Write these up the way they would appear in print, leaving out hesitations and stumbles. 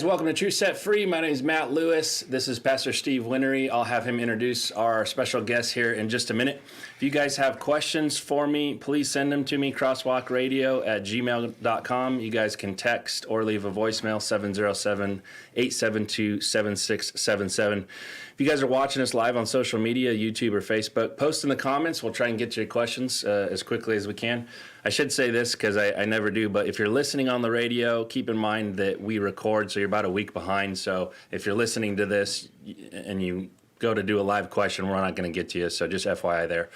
guys, welcome to True Set Free. My name is Matt Lewis. This is Pastor Steve Whinery. I'll have him introduce our special guest here in just a minute. If you guys have questions for me, please send them to me, crosswalkradio@gmail.com. You guys can text or leave a voicemail, 707-872-7677. If you guys are watching us live on social media, YouTube or Facebook, post in the comments. We'll try and get to your questions as quickly as we can. I should say this because I never do, but if you're listening on the radio, keep in mind that we record, so you're about a week behind. So if you're listening to this and you go to do a live question, we're not going to get to you. So just FYI there.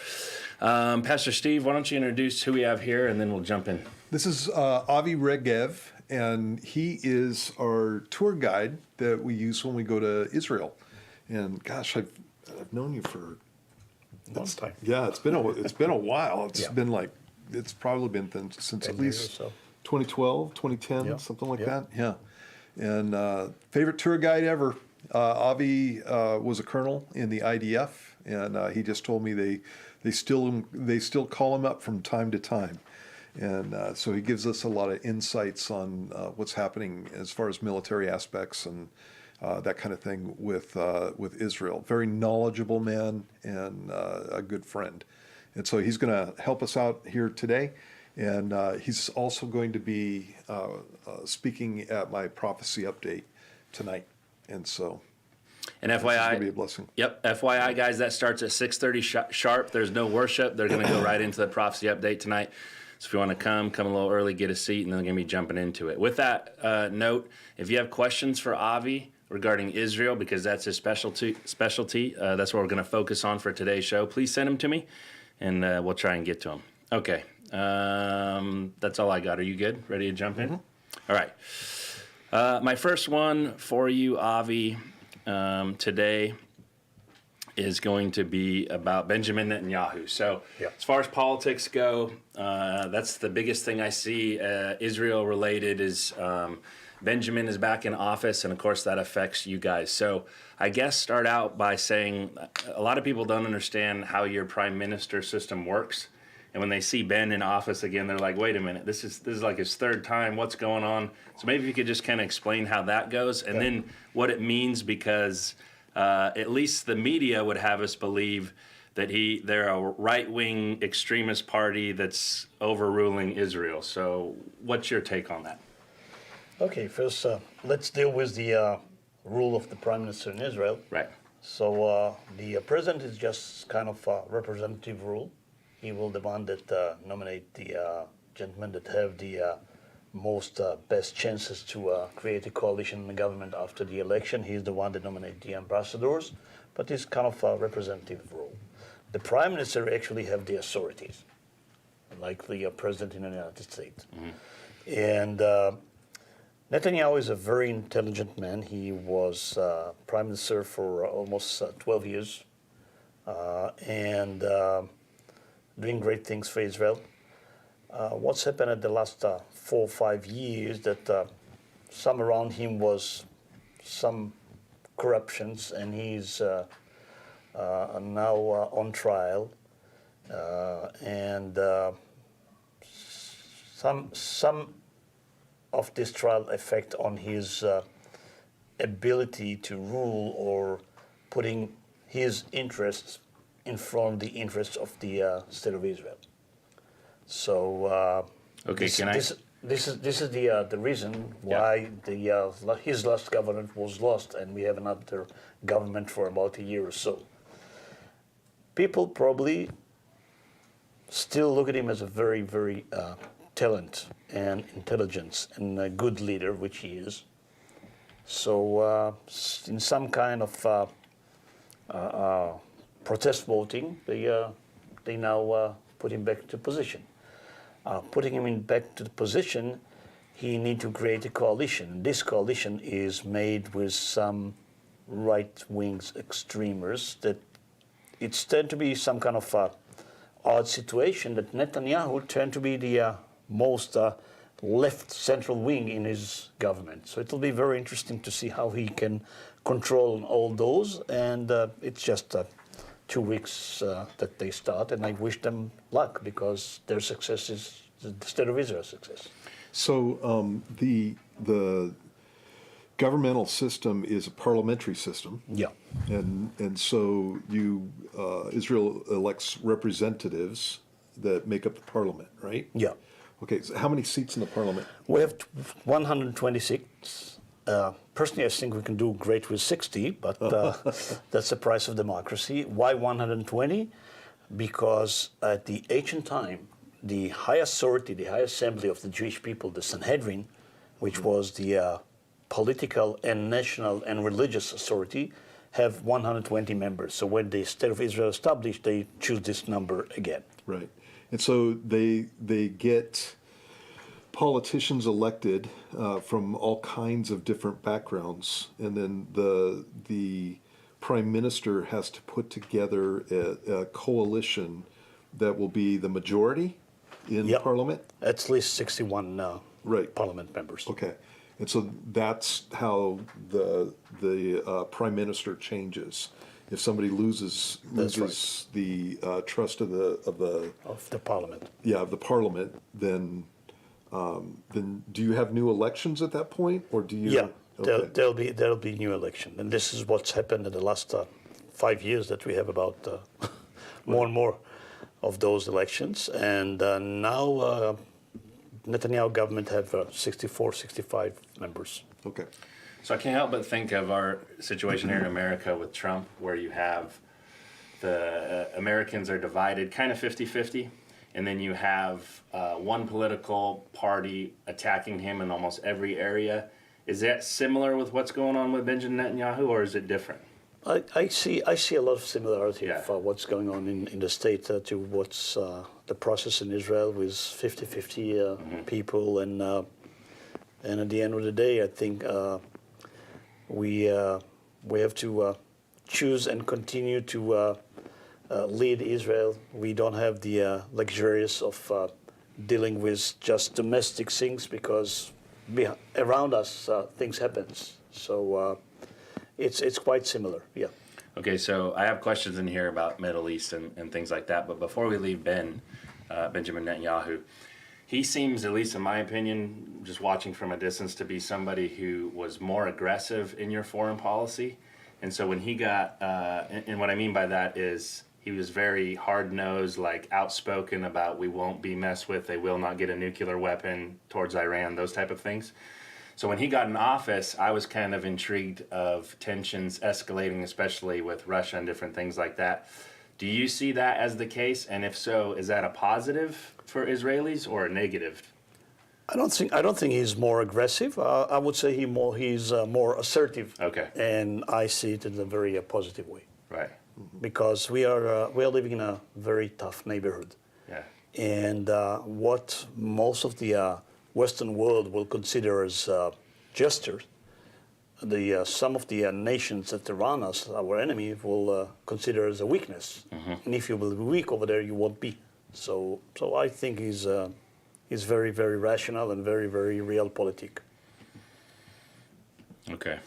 Pastor Steve, why don't you introduce who we have here, and then we'll jump in. This is Avi Regev, and he is our tour guide that we use when we go to Israel. And gosh, I've known you for a long time. Yeah, it's been a while. It's Yeah. been like it's probably been since at least 2012, 2010, something like that. Yeah. And favorite tour guide ever. Avi was a colonel in the IDF, and he just told me they still call him up from time to time. And so he gives us a lot of insights on what's happening as far as military aspects and that kind of thing with Israel. Very knowledgeable man and a good friend. And so he's going to help us out here today. And he's also going to be speaking at my prophecy update tonight. And so And it's going FYI, to be a blessing. Yep, FYI, guys, that starts at 6:30 sharp. There's no worship. They're going to go right into the prophecy update tonight. So if you want to come a little early, get a seat, and then they're going to be jumping into it. With that note, if you have questions for Avi regarding Israel, because that's his specialty, that's what we're going to focus on for today's show, please send them to me, and we'll try and get to them. Okay, that's all I got. Are you good? Ready to jump in? All right. My first one for you, Avi, today is going to be about Benjamin Netanyahu. So as far as politics go, that's the biggest thing I see Israel related is Benjamin is back in office, and of course that affects you guys. So I guess start out by saying a lot of people don't understand how your prime minister system works. And when they see Ben in office again, they're like, wait a minute, this is like his third time. What's going on? So maybe you could just kind of explain how that goes and then what it means, because at least the media would have us believe that they're a right-wing extremist party that's overruling Israel. So what's your take on that? Okay, first let's deal with the rule of the prime minister in Israel. Right. So the president is just kind of a representative rule. He will the one that nominate the gentlemen that have the most best chances to create a coalition in the government after the election. He's the one that nominate the ambassadors, but it's kind of a representative role. The prime minister actually have the authorities, like the president in the United States. And Netanyahu is a very intelligent man. He was prime minister for almost 12 years and doing great things for Israel. What's happened in the last 4 or 5 years that some around him was some corruptions, and he's now on trial, and some of this trial effect on his ability to rule or putting his interests in front of the interests of the state of Israel. So Okay, this is the reason why his last government was lost, and we have another government for about a year or so. People probably still look at him as a very, very talent and intelligence and a good leader, which he is. So in some kind of protest voting, they now put him back to position. Putting him back to the position, he need to create a coalition. This coalition is made with some right-wing extremists that it's tend to be some kind of odd situation that Netanyahu turned to be the most left central wing in his government. So it'll be very interesting to see how he can control all those, and it's just 2 weeks that they start, and I wish them luck because their success is the state of Israel's success. So governmental system is a parliamentary system. Yeah. And so Israel elects representatives that make up the parliament, right? Yeah. Okay, so how many seats in the parliament? We have 126. Personally, I think we can do great with 60, but that's the price of democracy. Why 120? Because at the ancient time, the high authority, the high assembly of the Jewish people, the Sanhedrin, which was the political and national and religious authority, have 120 members. So when the State of Israel established, they choose this number again. Right. And so they get politicians elected from all kinds of different backgrounds, and then the prime minister has to put together a coalition that will be the majority in Yep. parliament. At least 61 Right. parliament members. Okay, and so that's how the prime minister changes. If somebody loses That's the trust of the Parliament. of the parliament, then do you have new elections at that point, or do you? Yeah, Okay. there'll be new election, and this is what's happened in the last 5 years, that we have about more and more of those elections, and now Netanyahu government have 64, 65 members. Okay. So I can't help but think of our situation here in America with Trump, where you have the Americans are divided kind of 50-50, and then you have one political party attacking him in almost every area. Is that similar with what's going on with Benjamin Netanyahu, or is it different? I see a lot of similarity Yeah. of what's going on in the state to what's the process in Israel with 50-50 people, and at the end of the day, I think we have to choose and continue to lead Israel. We don't have the luxurious of dealing with just domestic things, because around us things happen. So it's quite similar, yeah. Okay, so I have questions in here about Middle East and things like that, but before we leave Benjamin Netanyahu, he seems, at least in my opinion, just watching from a distance, to be somebody who was more aggressive in your foreign policy. And so when he got, and what I mean by that is he was very hard-nosed, like outspoken about we won't be messed with, they will not get a nuclear weapon towards Iran, those type of things. So when he got in office, I was kind of intrigued of tensions escalating, especially with Russia and different things like that. Do you see that as the case? And if so, is that a positive for Israelis or a negative? I don't think he's more aggressive. I would say he's more assertive. Okay. And I see it in a very positive way, Right. because we are living in a very tough neighborhood. Yeah. And what most of the Western world will consider as gestures, some of the nations that around us, our enemy, will consider as a weakness. And if you will be weak over there, you won't be. So I think he's very, very rational and very, very realpolitik. Okay.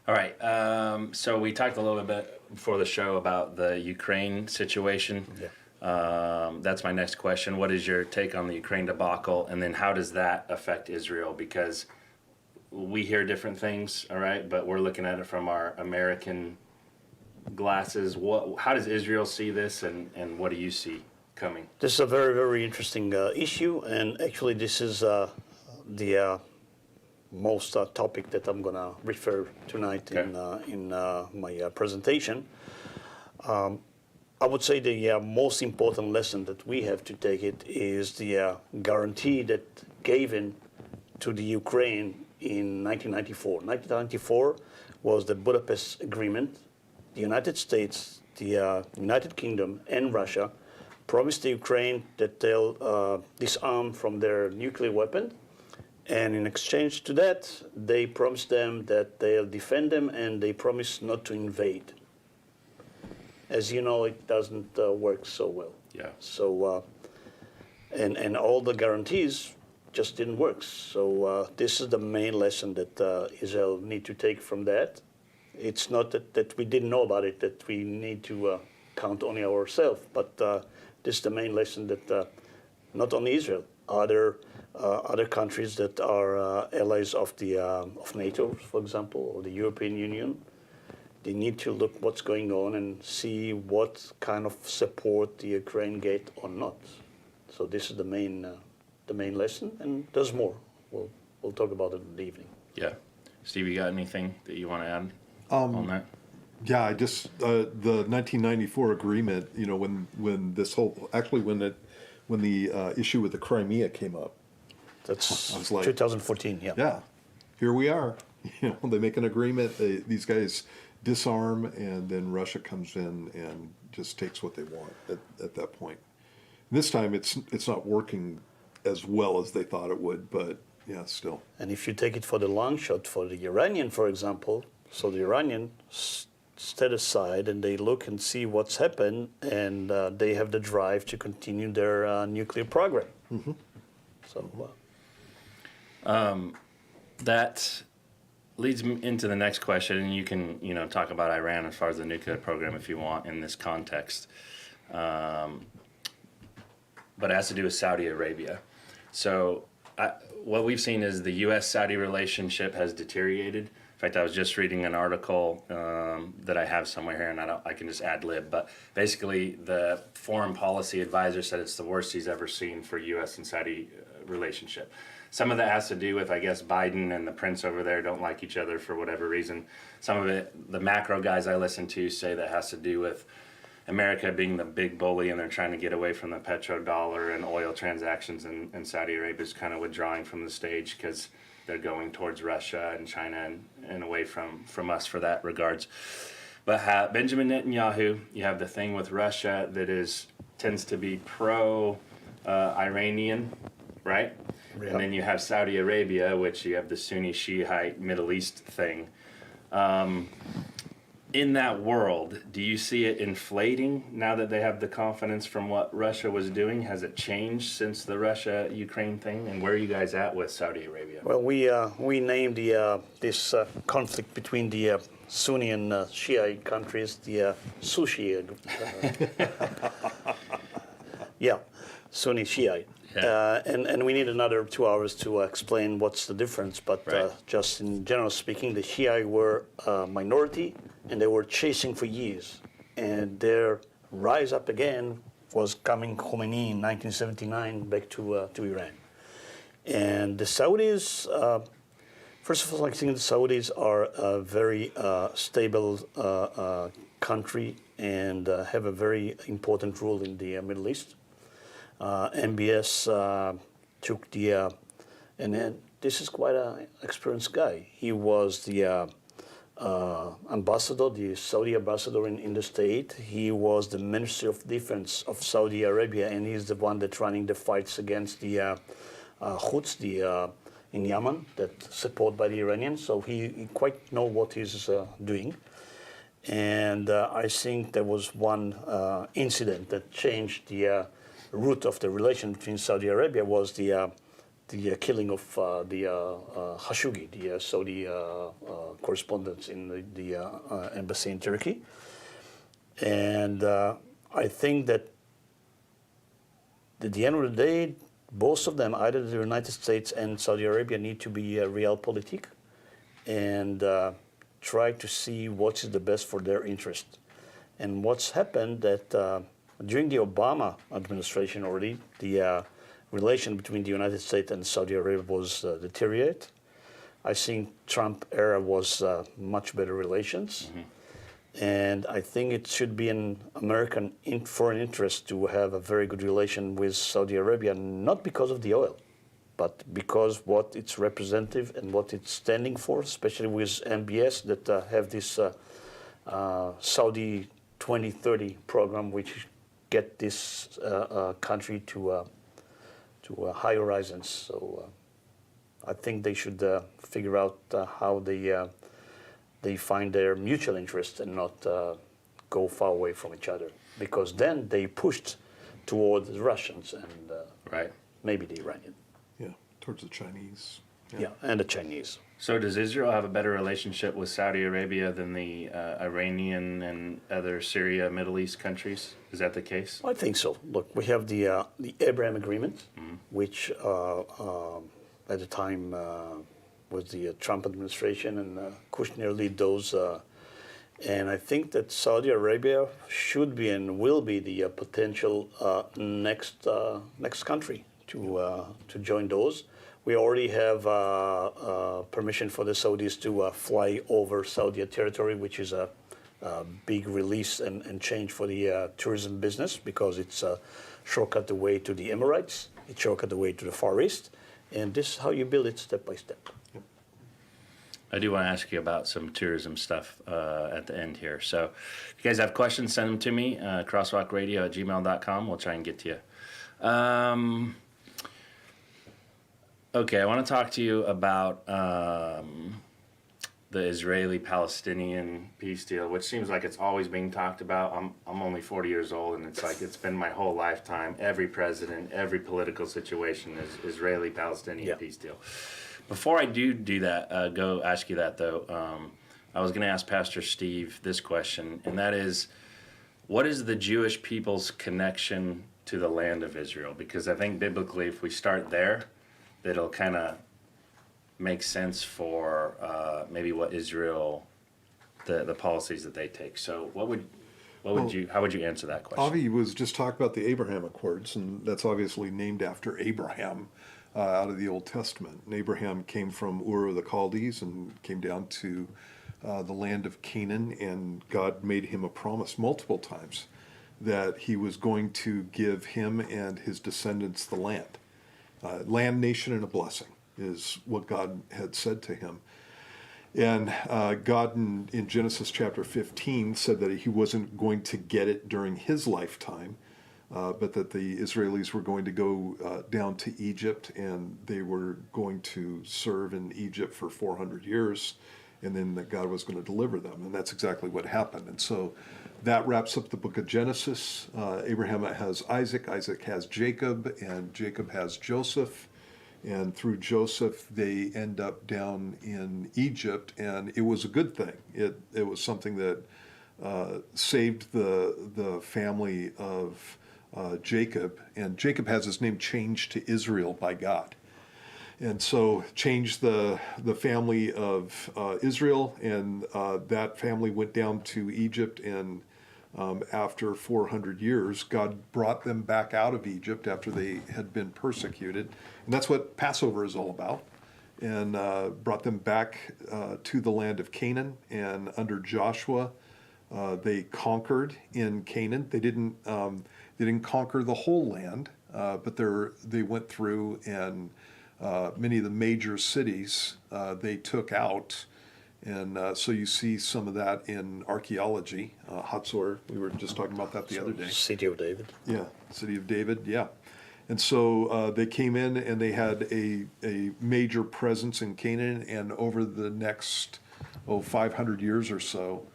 All right. So we talked a little bit before the show about the Ukraine situation. Yeah. That's my next question. What is your take on the Ukraine debacle? And then how does that affect Israel? Because we hear different things, all right, but we're looking at it from our American glasses. How does Israel see this, and what do you see coming? This is a very, very interesting issue, and actually this is the most topic that I'm going to refer tonight in my presentation. I would say the most important lesson that we have to take it is the guarantee that given to the Ukraine in 1994. 1994 was the Budapest Agreement. The United States, the United Kingdom, and Russia promised the Ukraine that they'll disarm from their nuclear weapon, and in exchange to that, they promised them that they'll defend them, and they promised not to invade. As you know, it doesn't work so well. Yeah. So, and all the guarantees just didn't work. So this is the main lesson that Israel need to take from that. It's not that we didn't know about it, that we need to count only ourselves, but this is the main lesson that not only Israel, other other countries that are allies of the of NATO, for example, or the European Union. They need to look what's going on and see what kind of support the Ukraine get or not. So this is the main lesson, and there's more. We'll talk about it in the evening. Yeah. Steve, you got anything that you want to add on that? Yeah, I just the 1994 agreement. You know, when this whole when the issue with the Crimea came up. That's I was like, 2014. Yeah. Yeah, here we are. You know, they make an agreement. These guys disarm, and then Russia comes in and just takes what they want at that point. This time, it's not working as well as they thought it would, but yeah, still. And if you take it for the long shot, for the Iranian, for example, so the Iranian step aside and they look and see what's happened, and they have the drive to continue their nuclear program. Mm-hmm. So that leads me into the next question, and you can talk about Iran as far as the nuclear program if you want in this context. But it has to do with Saudi Arabia. So what we've seen is the U.S.-Saudi relationship has deteriorated. In fact, I was just reading an article that I have somewhere here, and I can just ad-lib. But basically, the foreign policy advisor said it's the worst he's ever seen for U.S. and Saudi relationship. Some of that has to do with, I guess, Biden and the prince over there don't like each other for whatever reason. Some of it, the macro guys I listen to say that has to do with America being the big bully, and they're trying to get away from the petrodollar and oil transactions, and Saudi Arabia is kind of withdrawing from the stage because they're going towards Russia and China and away from us for that regards. But Benjamin Netanyahu, you have the thing with Russia that tends to be pro-Iranian, right? Yeah. And then you have Saudi Arabia, which you have the Sunni Shiite Middle East thing. In that world, do you see it inflating now that they have the confidence from what Russia was doing? Has it changed since the Russia-Ukraine thing? And where are you guys at with Saudi Arabia? Well, we named this conflict between the Sunni and Shiite countries the Sushi. Yeah, Sunni Shiite. Yeah. And we need another 2 hours to explain what's the difference. But right. Just in general speaking, the Shiite were a minority, and they were chasing for years. And their rise up again was coming Khomeini in 1979 back to Iran. And the Saudis, first of all, I think the Saudis are a very stable country and have a very important role in the Middle East. MBS took and then this is quite an experienced guy. He was the ambassador, the Saudi ambassador in the state. He was the Minister of Defense of Saudi Arabia, and he's the one that's running the fights against the Houthis in Yemen, that's supported by the Iranians. So he quite know what he's doing. And I think there was one incident that changed the root of the relation between Saudi Arabia was the killing of the Khashoggi, the Saudi correspondent in the embassy in Turkey. And I think that at the end of the day, both of them, either the United States and Saudi Arabia, need to be realpolitik and try to see what is the best for their interest. And what's happened that during the Obama administration already, the relation between the United States and Saudi Arabia was deteriorated. I think Trump era was much better relations. Mm-hmm. And I think it should be an American foreign interest to have a very good relation with Saudi Arabia, not because of the oil, but because what it's representative and what it's standing for, especially with MBS that have this Saudi 2030 program, which get this country to high horizons. So I think they should figure out how they find their mutual interest and not go far away from each other, because then they pushed towards the Russians and right. maybe the Iranian. Yeah, towards the Chinese. Yeah, and the Chinese. So does Israel have a better relationship with Saudi Arabia than the Iranian and other Syria, Middle East countries? Is that the case? I think so. Look, we have the Abraham Agreement, which at the time was the Trump administration, and Kushner lead those. And I think that Saudi Arabia should be and will be the potential next country to join those. We already have permission for the Saudis to fly over Saudi territory, which is a big release and change for the tourism business, because it's shortcut the way to the Emirates, it shortcut the way to the Far East, and this is how you build it step by step. I do want to ask you about some tourism stuff at the end here. So if you guys have questions, send them to me, crosswalkradio@gmail.com. We'll try and get to you. Okay, I want to talk to you about the Israeli-Palestinian peace deal, which seems like it's always being talked about. I'm only 40 years old, and it's like it's been my whole lifetime. Every president, every political situation is Israeli-Palestinian peace deal. Before I do that, go ask you that though, I was going to ask Pastor Steve this question, and that is, what is the Jewish people's connection to the land of Israel? Because I think biblically, if we start there, it'll kind of make sense for maybe what Israel, the policies that they take. So how would you answer that question? Avi was just talking about the Abraham Accords, and that's obviously named after Abraham out of the Old Testament. And Abraham came from Ur of the Chaldees and came down to the land of Canaan, and God made him a promise multiple times that he was going to give him and his descendants the land. Land, nation, and a blessing is what God had said to him. And God in Genesis chapter 15 said that he wasn't going to get it during his lifetime, but that the Israelis were going to go down to Egypt, and they were going to serve in Egypt for 400 years, and then that God was going to deliver them. And that's exactly what happened. And so that wraps up the book of Genesis. Abraham has Isaac, Isaac has Jacob, and Jacob has Joseph. And through Joseph, they end up down in Egypt, and it was a good thing. It was something that saved the family of Jacob, and Jacob has his name changed to Israel by God. And so changed the family of Israel, and that family went down to Egypt, and after 400 years, God brought them back out of Egypt after they had been persecuted. And that's what Passover is all about. And brought them back to the land of Canaan. And under Joshua, they conquered in Canaan. They didn't conquer the whole land, but they went through, and many of the major cities they took out. And so you see some of that in archaeology. Hatzor, we were just talking about that the other day. City of David. Yeah, City of David, yeah. And so they came in, and they had a major presence in Canaan, and over the next 500 years or so,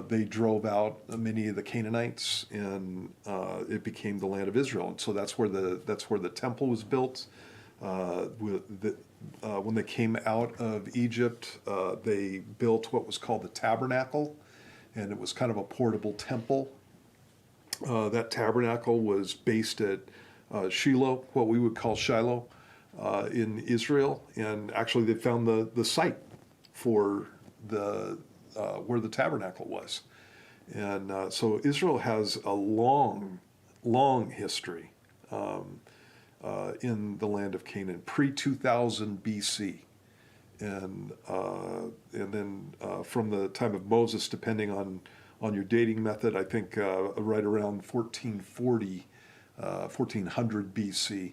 they drove out many of the Canaanites, and it became the land of Israel. And so that's where the temple was built. When they came out of Egypt, they built what was called the tabernacle, and it was kind of a portable temple. That tabernacle was based at Shiloh, what we would call Shiloh, in Israel, and actually they found the site for where the tabernacle was. And so Israel has a long history in the land of Canaan, pre-2000 BC. And then from the time of Moses, depending on your dating method, I think right around 1400 BC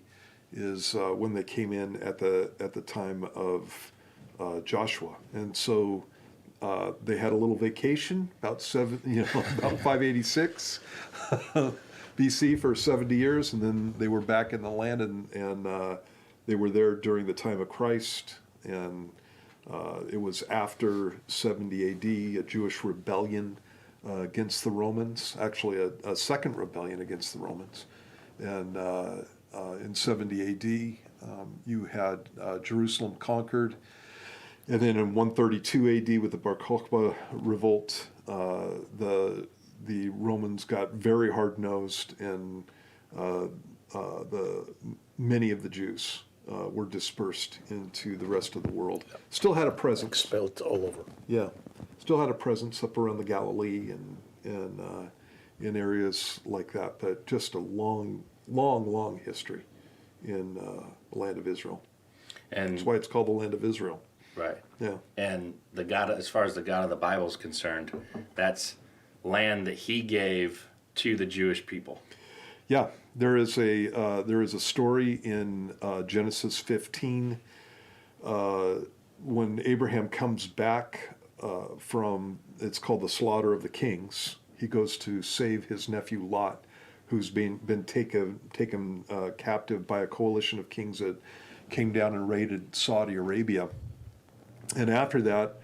is when they came in at the time of Joshua. And so they had a little vacation, about 586 BC for 70 years, and then they were back in the land, and they were there during the time of Christ. And it was after 70 AD, a Jewish rebellion against the Romans, actually a second rebellion against the Romans. And in 70 AD, You had Jerusalem conquered. And then in 132 AD with the Bar Kokhba revolt, the Romans got very hard-nosed, and many of the Jews were dispersed into the rest of the world. Still had a presence. Expelled all over. Yeah, still had a presence up around the Galilee and in areas like that, but just a long, long, long history in the land of Israel. And that's why it's called the land of Israel. Right. Yeah. And the God, as far as the God of the Bible is concerned, that's land that He gave to the Jewish people. Yeah, there is a story in Genesis 15 when Abraham comes back from, it's called the slaughter of the kings. He goes to save his nephew Lot, who's been taken captive by a coalition of kings that came down and raided Saudi Arabia. And after that,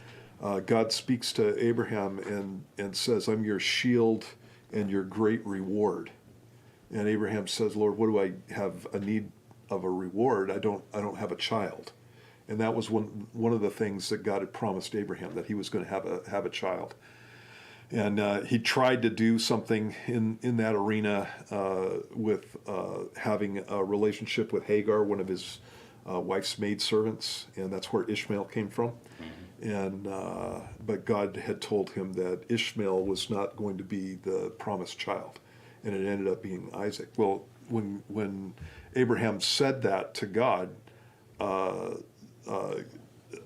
God speaks to Abraham and says, "I'm your shield and your great reward." And Abraham says, "Lord, what do I have a need of a reward? I don't have a child." And that was one of the things that God had promised Abraham, that he was going to have a child. And he tried to do something in that arena with having a relationship with Hagar, one of his wife's maidservants, and that's where Ishmael came from. And but God had told him that Ishmael was not going to be the promised child, and it ended up being Isaac. Well, when Abraham said that to God,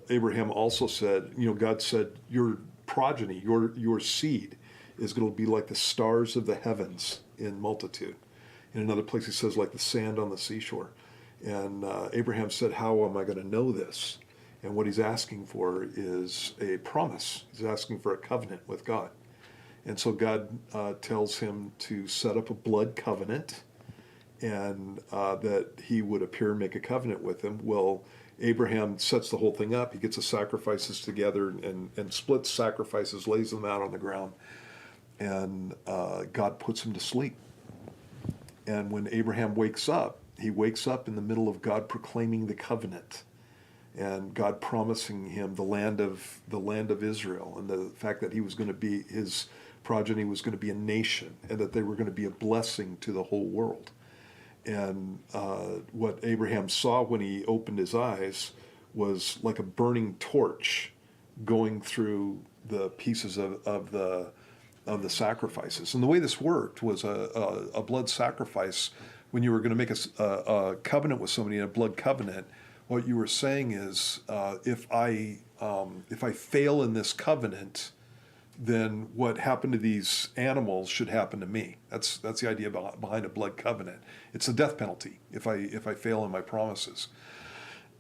Abraham also said, God said, your progeny, your seed is going to be like the stars of the heavens in multitude. In another place he says, like the sand on the seashore. And Abraham said, how am I going to know this? And what he's asking for is a promise. He's asking for a covenant with God. And so God tells him to set up a blood covenant, and that he would appear and make a covenant with him. Well, Abraham sets the whole thing up. He gets the sacrifices together and splits sacrifices, lays them out on the ground, and God puts him to sleep. And when Abraham wakes up, he wakes up in the middle of God proclaiming the covenant, and God promising him the land of Israel, and the fact that he was going to be, his progeny was going to be a nation, and that they were going to be a blessing to the whole world. And what Abraham saw when he opened his eyes was like a burning torch going through the pieces of the sacrifices. And the way this worked was a blood sacrifice. When you were going to make a covenant with somebody in a blood covenant, what you were saying is, if I fail in this covenant, then what happened to these animals should happen to me. That's the idea behind a blood covenant. It's a death penalty if I fail in my promises.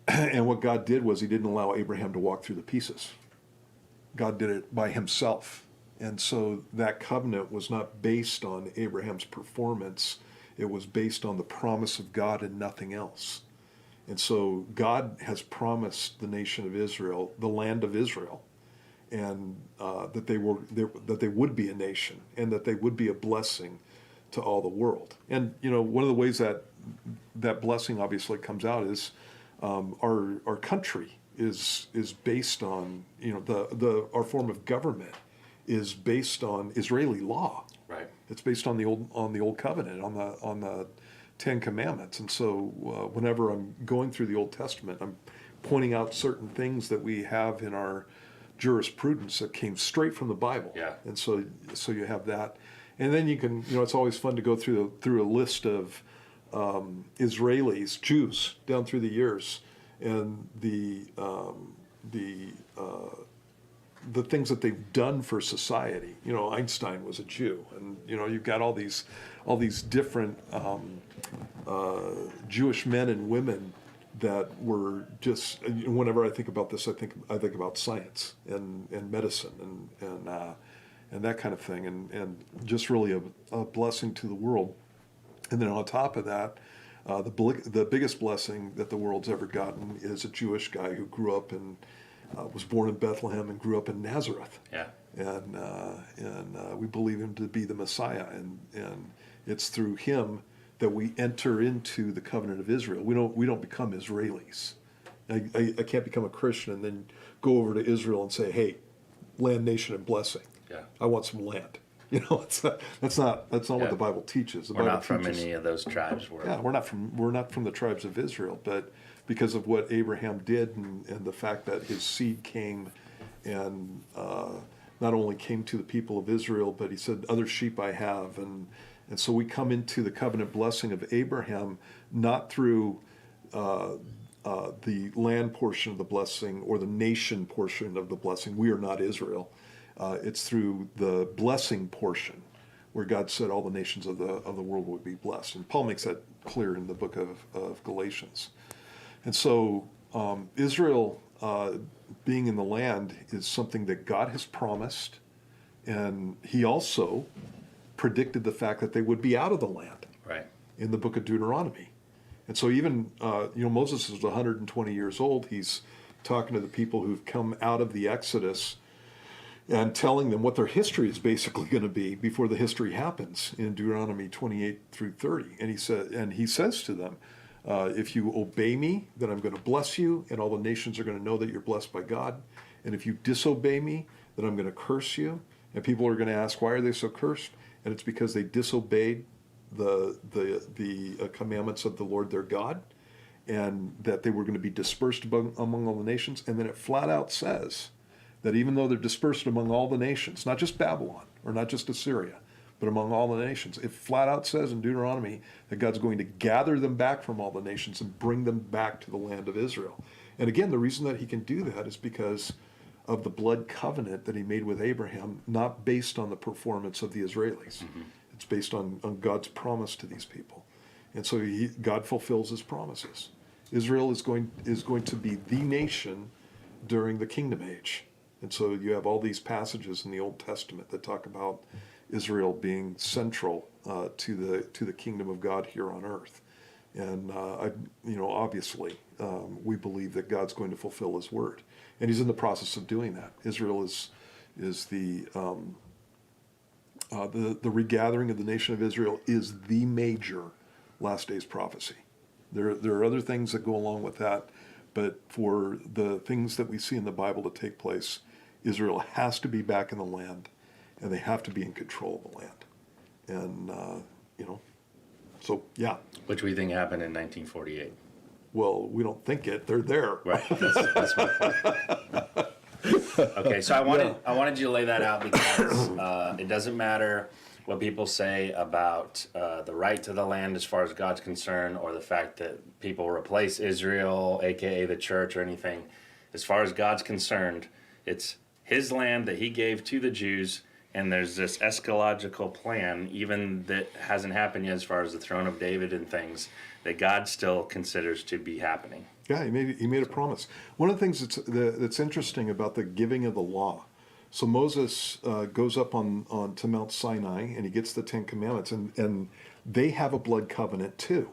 And what God did was he didn't allow Abraham to walk through the pieces. God did it by himself. And so that covenant was not based on Abraham's performance. It was based on the promise of God and nothing else. And so God has promised the nation of Israel, the land of Israel, and that they would be a nation, and that they would be a blessing to all the world. And one of the ways that blessing obviously comes out is our country is based on our form of government is based on Israeli law. Right. It's based on the old covenant, on the Ten Commandments. And so whenever I'm going through the Old Testament, I'm pointing out certain things that we have in our jurisprudence that came straight from the Bible. Yeah. And so you have that, and then you can, it's always fun to go through a list of Israelis, Jews, down through the years, and the things that they've done for society. Einstein was a Jew, and you've got all these different Jewish men and women that were just. Whenever I think about this, I think about science and medicine and that kind of thing, and just really a blessing to the world. And then on top of that, the biggest blessing that the world's ever gotten is a Jewish guy who grew up and was born in Bethlehem and grew up in Nazareth. Yeah. And we believe him to be the Messiah, and it's through him that we enter into the covenant of Israel. We don't become Israelis. I can't become a Christian and then go over to Israel and say, hey, land, nation, and blessing. Yeah. I want some land. That's not what the Bible teaches. The We're Bible not from teaches, any of those tribes. we're not from the tribes of Israel, but because of what Abraham did and the fact that his seed came and not only came to the people of Israel, but he said, other sheep I have. And so we come into the covenant blessing of Abraham, not through the land portion of the blessing or the nation portion of the blessing. We are not Israel. It's through the blessing portion where God said all the nations of the world would be blessed. And Paul makes that clear in the book of Galatians. And so Israel being in the land is something that God has promised, and he also predicted the fact that they would be out of the land in the book of Deuteronomy. And so even, Moses is 120 years old. He's talking to the people who've come out of the Exodus and telling them what their history is basically going to be before the history happens in Deuteronomy 28 through 30. And he says to them, if you obey me, then I'm going to bless you, and all the nations are going to know that you're blessed by God. And if you disobey me, then I'm going to curse you. And people are going to ask, why are they so cursed? And it's because they disobeyed the commandments of the Lord their God, and that they were going to be dispersed among all the nations. And then it flat out says that even though they're dispersed among all the nations, not just Babylon or not just Assyria, but among all the nations, it flat out says in Deuteronomy that God's going to gather them back from all the nations and bring them back to the land of Israel. And again, the reason that he can do that is because of the blood covenant that he made with Abraham, not based on the performance of the Israelis. Mm-hmm. It's based on God's promise to these people. And so God fulfills his promises. Israel is going to be the nation during the kingdom age. And so you have all these passages in the Old Testament that talk about Israel being central to the kingdom of God here on earth. And obviously, we believe that God's going to fulfill his word. And he's in the process of doing that. Israel is the regathering of the nation of Israel is the major last days prophecy. There are other things that go along with that, but for the things that we see in the Bible to take place, Israel has to be back in the land, and they have to be in control of the land. And, so, yeah. Which we think happened in 1948. Well, we don't think it. They're there. Right. That's my point. Okay, so I wanted you to lay that out because it doesn't matter what people say about the right to the land as far as God's concerned, or the fact that people replace Israel, aka the church, or anything. As far as God's concerned, it's his land that he gave to the Jews, and there's this eschatological plan, even that hasn't happened yet as far as the throne of David and things, that God still considers to be happening. Yeah, he made a promise. One of the things that's interesting about the giving of the law, so Moses goes up on to Mount Sinai, and he gets the Ten Commandments, and they have a blood covenant too.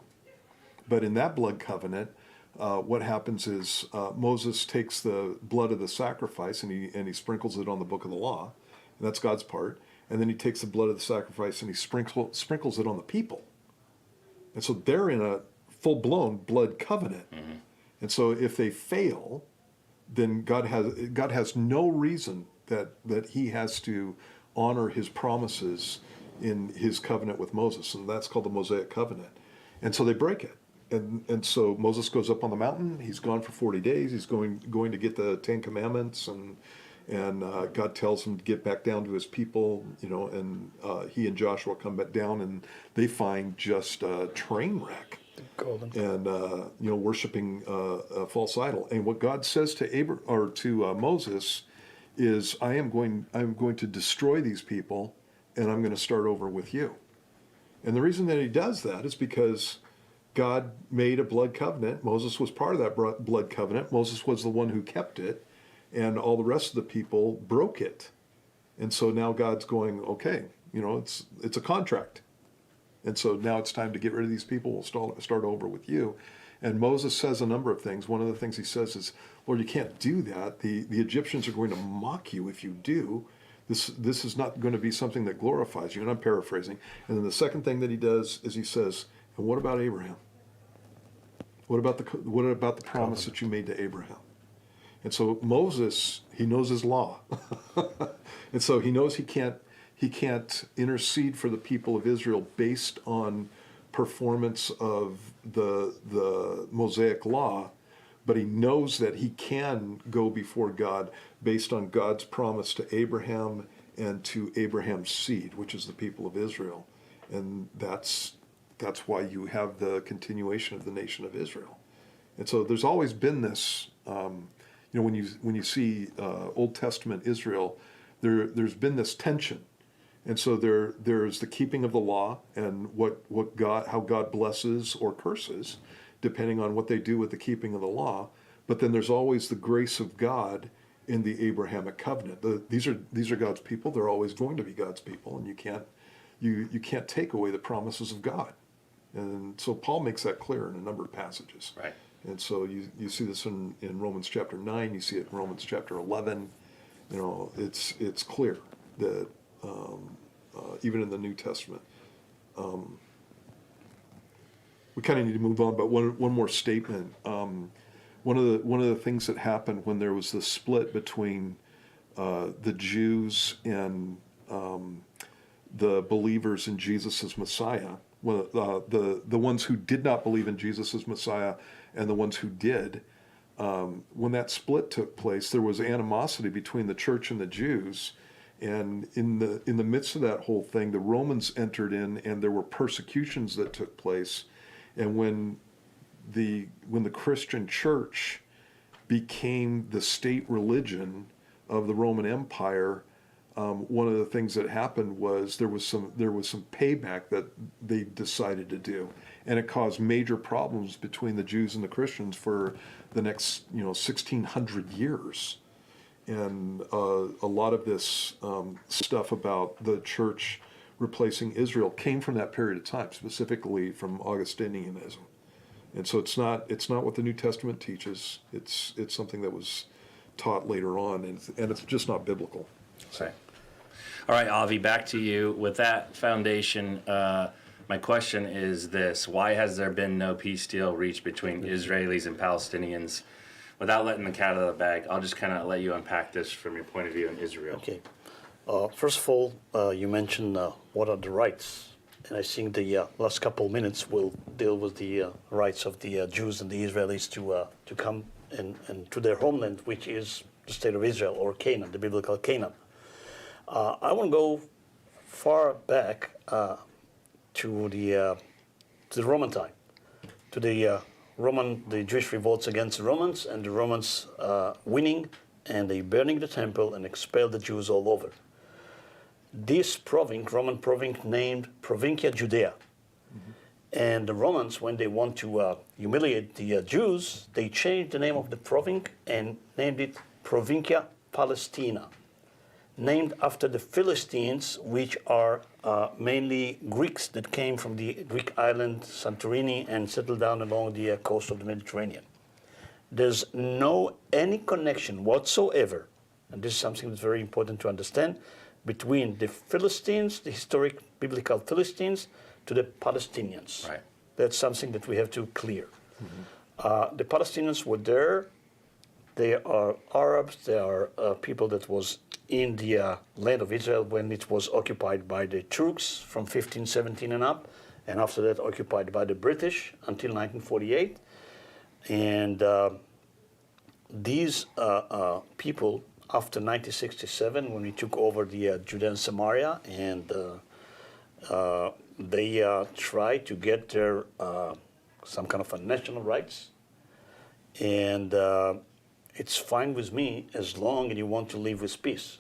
But in that blood covenant, what happens is Moses takes the blood of the sacrifice and he sprinkles it on the book of the law, and that's God's part. And then he takes the blood of the sacrifice and he sprinkles it on the people. And so they're in a full-blown blood covenant. Mm-hmm. And so if they fail, then God has no reason that he has to honor his promises in his covenant with Moses, and that's called the Mosaic covenant. And so they break it. And so Moses goes up on the mountain. He's gone for 40 days. He's going to get the Ten Commandments, and God tells him to get back down to his people, and he and Joshua come back down, and they find just a train wreck. And worshiping a false idol. And what God says to Moses is, I'm going to destroy these people, and I'm going to start over with you. And the reason that he does that is because God made a blood covenant. Moses was part of that blood covenant. Moses was the one who kept it, and all the rest of the people broke it. And so now God's going, okay, it's a contract. And so now it's time to get rid of these people. We'll start over with you. And Moses says a number of things. One of the things he says is, Lord, you can't do that. The Egyptians are going to mock you if you do. This is not going to be something that glorifies you. And I'm paraphrasing. And then the second thing that he does is he says, And what about Abraham? What about the promise that you made to Abraham? And so Moses, he knows his law. And so he knows he can't intercede for the people of Israel based on performance of the Mosaic law, but he knows that he can go before God based on God's promise to Abraham and to Abraham's seed, which is the people of Israel. And that's why you have the continuation of the nation of Israel. And so there's always been this, when you see Old Testament Israel, there's been this tension. And so there's the keeping of the law and how God blesses or curses, depending on what they do with the keeping of the law. But then there's always the grace of God in the Abrahamic covenant. These are God's people. They're always going to be God's people, and you can't take away the promises of God. And so Paul makes that clear in a number of passages. Right. And so you see this in Romans chapter 9. You see it in Romans chapter 11. It's clear that even in the New Testament. We kind of need to move on, but one more statement. One of the things that happened when there was the split between the Jews and the believers in Jesus as Messiah, the ones who did not believe in Jesus as Messiah and the ones who did, when that split took place, there was animosity between the church and the Jews. And in the midst of that whole thing, the Romans entered in, and there were persecutions that took place. And when the Christian church became the state religion of the Roman Empire, one of the things that happened was there was some payback that they decided to do, and it caused major problems between the Jews and the Christians for the next 1,600 years. And a lot of this stuff about the church replacing Israel came from that period of time, specifically from Augustinianism. And so it's not what the New Testament teaches. It's something that was taught later on, and it's just not biblical. Okay. All right, Avi, back to you. With that foundation, my question is this: why has there been no peace deal reached between Israelis and Palestinians? Without letting the cat out of the bag, I'll just kind of let you unpack this from your point of view in Israel. Okay. First of all, you mentioned what are the rights, and I think the last couple of minutes will deal with the rights of the Jews and the Israelis to come and to their homeland, which is the state of Israel, or Canaan, the biblical Canaan. I want to go far back to the Roman time, to the Jewish revolts against the Romans, and the Romans winning, and they burning the temple and expelled the Jews all over. This province, Roman province, named Provincia Judea. Mm-hmm. And the Romans, when they want to humiliate the Jews, they changed the name of the province and named it Provincia Palestina, named after the Philistines, which are mainly Greeks that came from the Greek island Santorini and settled down along the coast of the Mediterranean. There's any connection whatsoever, and this is something that's very important to understand, between the Philistines, the historic biblical Philistines, to the Palestinians. Right. That's something that we have to clear. Mm-hmm. The Palestinians were there. They are Arabs. They are people that was in the land of Israel when it was occupied by the Turks from 1517 and up, and after that occupied by the British until 1948. And these people, after 1967, when we took over the Judea and Samaria, and they tried to get their some kind of a national rights, and it's fine with me as long as you want to live with peace.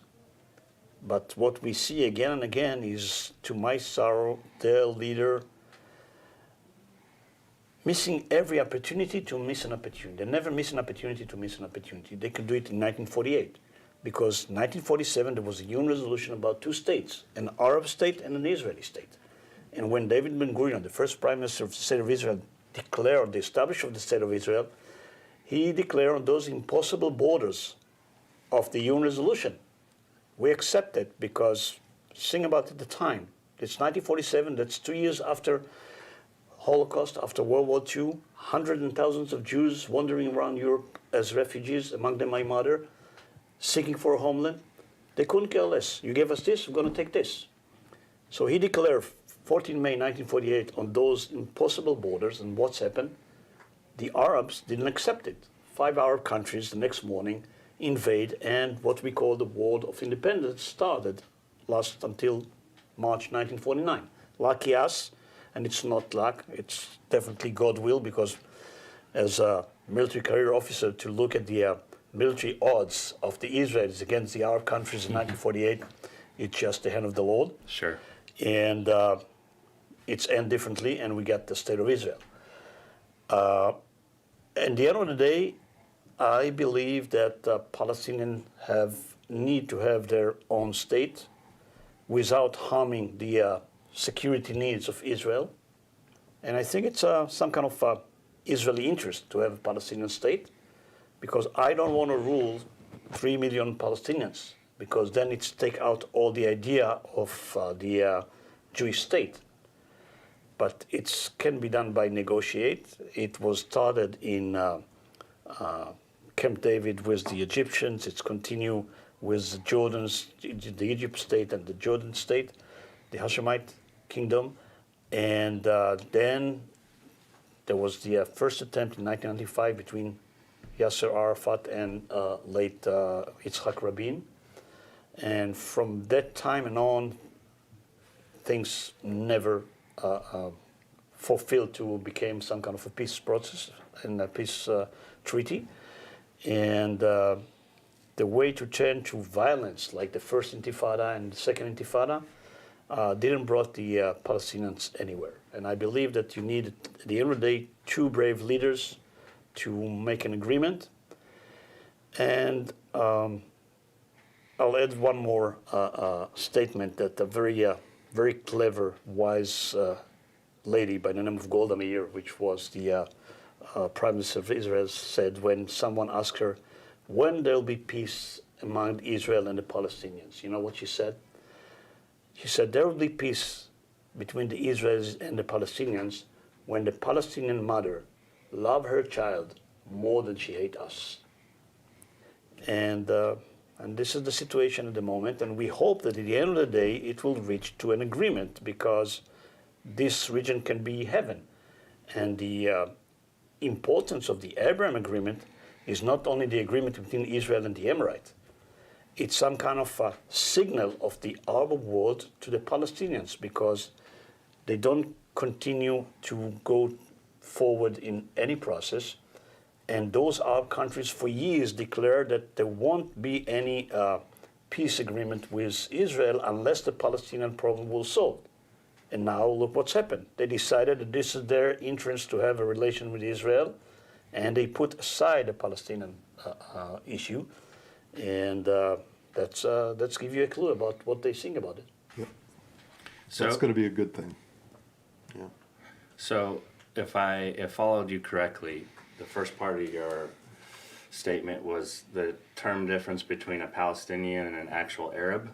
But what we see again and again is, to my sorrow, their leader missing every opportunity to miss an opportunity. They never miss an opportunity to miss an opportunity. They could do it in 1948, because 1947 there was a UN resolution about two states, an Arab state and an Israeli state. And when David Ben-Gurion, the first prime minister of the state of Israel, declared the establishment of the state of Israel, he declared on those impossible borders of the UN resolution. We accept it because, think about it at the time, it's 1947, that's 2 years after Holocaust after World War II, hundreds and thousands of Jews wandering around Europe as refugees, among them my mother, seeking for a homeland. They couldn't care less. You gave us this, we're going to take this. So he declared 14 May 1948 on those impossible borders, and what's happened? The Arabs didn't accept it. 5 Arab countries the next morning invade, and what we call the War of Independence started, lasted until March 1949. Lucky us, and it's not luck, it's definitely God will, because as a military career officer, to look at the military odds of the Israelis against the Arab countries in 1948, it's just the hand of the Lord. Sure. And it's end differently, and we get the state of Israel. At the end of the day, I believe that Palestinians need to have their own state without harming the security needs of Israel. And I think it's some kind of Israeli interest to have a Palestinian state, because I don't want to rule 3 million Palestinians, because then it's take out all the idea of the Jewish state. But it can be done by negotiate. It was started in Camp David with the Egyptians. It's continued with the Jordans, the Egypt state and the Jordan state, the Hashemite kingdom. And then there was the first attempt in 1995 between Yasser Arafat and late Yitzhak Rabin. And from that time and on, things never fulfilled to become some kind of a peace process and a peace treaty. And the way to turn to violence, like the first Intifada and the second Intifada, didn't brought the Palestinians anywhere. And I believe that you need, at the end of the day, two brave leaders to make an agreement. And I'll add one more statement that a very clever, wise lady by the name of Golda Meir, which was the Prime Minister of Israel, said when someone asked her, when there'll be peace among Israel and the Palestinians, you know what she said? She said, there will be peace between the Israelis and the Palestinians when the Palestinian mother love her child more than she hate us. And this is the situation at the moment, and we hope that at the end of the day it will reach to an agreement, because this region can be heaven. And the importance of the Abraham Agreement is not only the agreement between Israel and the Emirates, it's some kind of a signal of the Arab world to the Palestinians, because they don't continue to go forward in any process. And those Arab countries for years declared that there won't be any peace agreement with Israel unless the Palestinian problem will solve. And now look what's happened. They decided that this is their interest to have a relation with Israel, and they put aside the Palestinian issue. And that's give you a clue about what they think about it. Yep. So That's going to be a good thing. Yeah. So if I followed you correctly, the first part of your statement was the term difference between a Palestinian and an actual Arab?